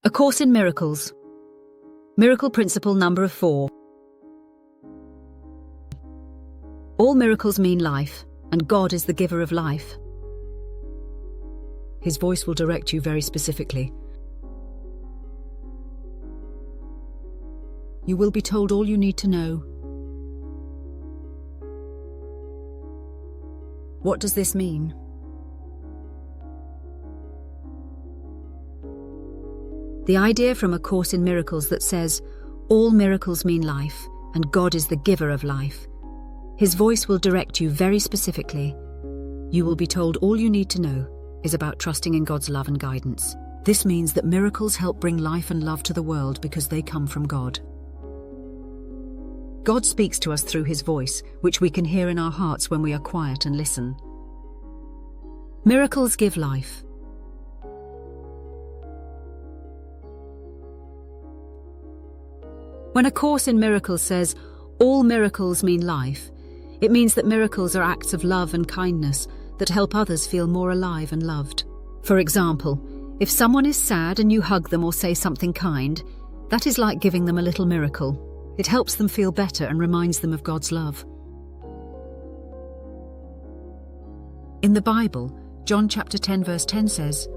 A Course in Miracles. Miracle principle number 4. All miracles mean life, and God is the giver of life. His voice will direct you very specifically. You will be told all you need to know. What does this mean? The idea from A Course in Miracles that says, all miracles mean life, and God is the giver of life. His voice will direct you very specifically. You will be told all you need to know is about trusting in God's love and guidance. This means that miracles help bring life and love to the world because they come from God. God speaks to us through His voice, which we can hear in our hearts when we are quiet and listen. Miracles give life. When A Course in Miracles says, all miracles mean life, it means that miracles are acts of love and kindness that help others feel more alive and loved. For example, if someone is sad and you hug them or say something kind, that is like giving them a little miracle. It helps them feel better and reminds them of God's love. In the Bible, John chapter 10 verse 10 says,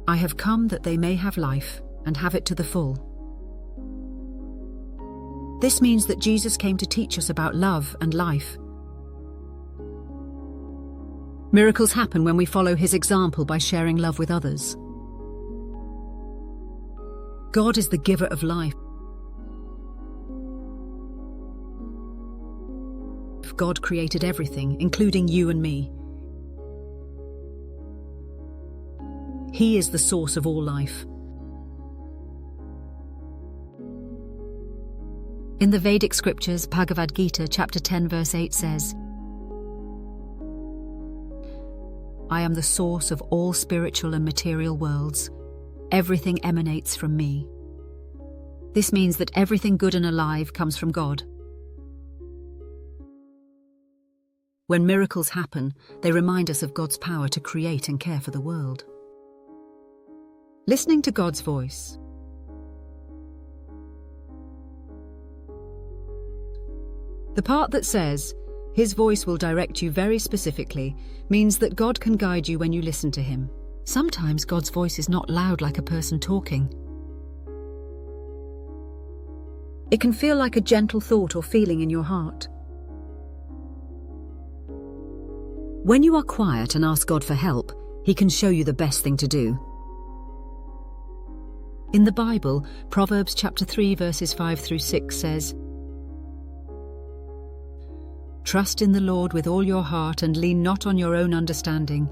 I have come that they may have life and have it to the full. This means that Jesus came to teach us about love and life. Miracles happen when we follow His example by sharing love with others. God is the giver of life. God created everything, including you and me. He is the source of all life. In the Vedic scriptures, Bhagavad Gita chapter 10 verse 8 says, I am the source of all spiritual and material worlds. Everything emanates from me. This means that everything good and alive comes from God. When miracles happen, they remind us of God's power to create and care for the world. Listening to God's voice. The part that says, His voice will direct you very specifically, means that God can guide you when you listen to Him. Sometimes God's voice is not loud like a person talking. It can feel like a gentle thought or feeling in your heart. When you are quiet and ask God for help, He can show you the best thing to do. In the Bible, Proverbs chapter 3 verses 5 through 6 says, Trust in the Lord with all your heart and lean not on your own understanding.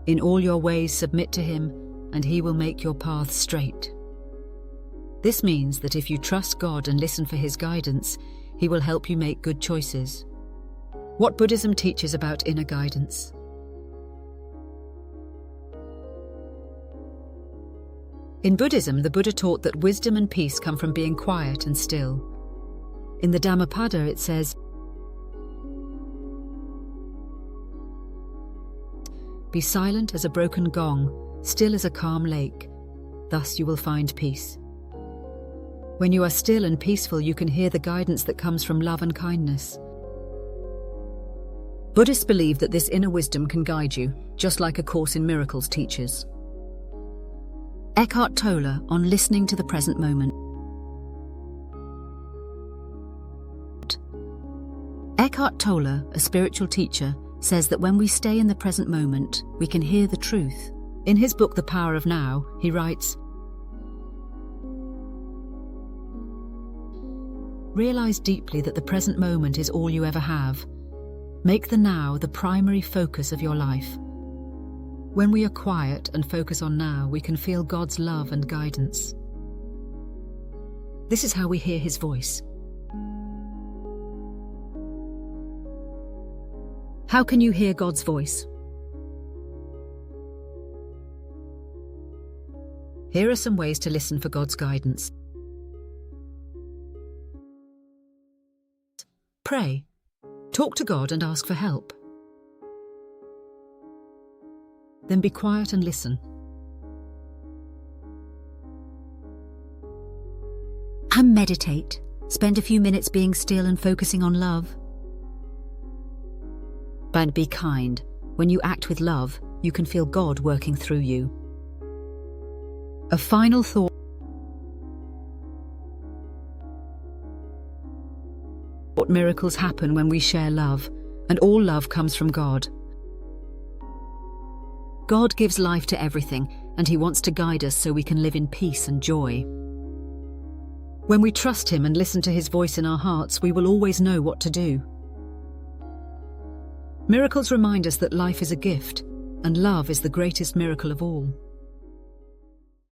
In all your ways submit to Him, and He will make your path straight. This means that if you trust God and listen for His guidance, He will help you make good choices. What Buddhism teaches about inner guidance. In Buddhism, the Buddha taught that wisdom and peace come from being quiet and still. In the Dhammapada it says, Be silent as a broken gong, still as a calm lake. Thus you will find peace. When you are still and peaceful, you can hear the guidance that comes from love and kindness. Buddhists believe that this inner wisdom can guide you, just like A Course in Miracles teaches. Eckhart Tolle on listening to the present moment. Eckhart Tolle, a spiritual teacher, says that when we stay in the present moment, we can hear the truth. In his book The Power of Now, he writes, Realize deeply that the present moment is all you ever have. Make the now the primary focus of your life. When we are quiet and focus on now, we can feel God's love and guidance. This is how we hear His voice. How can you hear God's voice? Here are some ways to listen for God's guidance. Pray. Talk to God and ask for help. Then be quiet and listen. Meditate. Spend a few minutes being still and focusing on love. And be kind. When you act with love, you can feel God working through you. A final thought. Miracles happen when we share love, and all love comes from God. God gives life to everything, and He wants to guide us so we can live in peace and joy. When we trust Him and listen to His voice in our hearts, we will always know what to do. Miracles remind us that life is a gift, and love is the greatest miracle of all.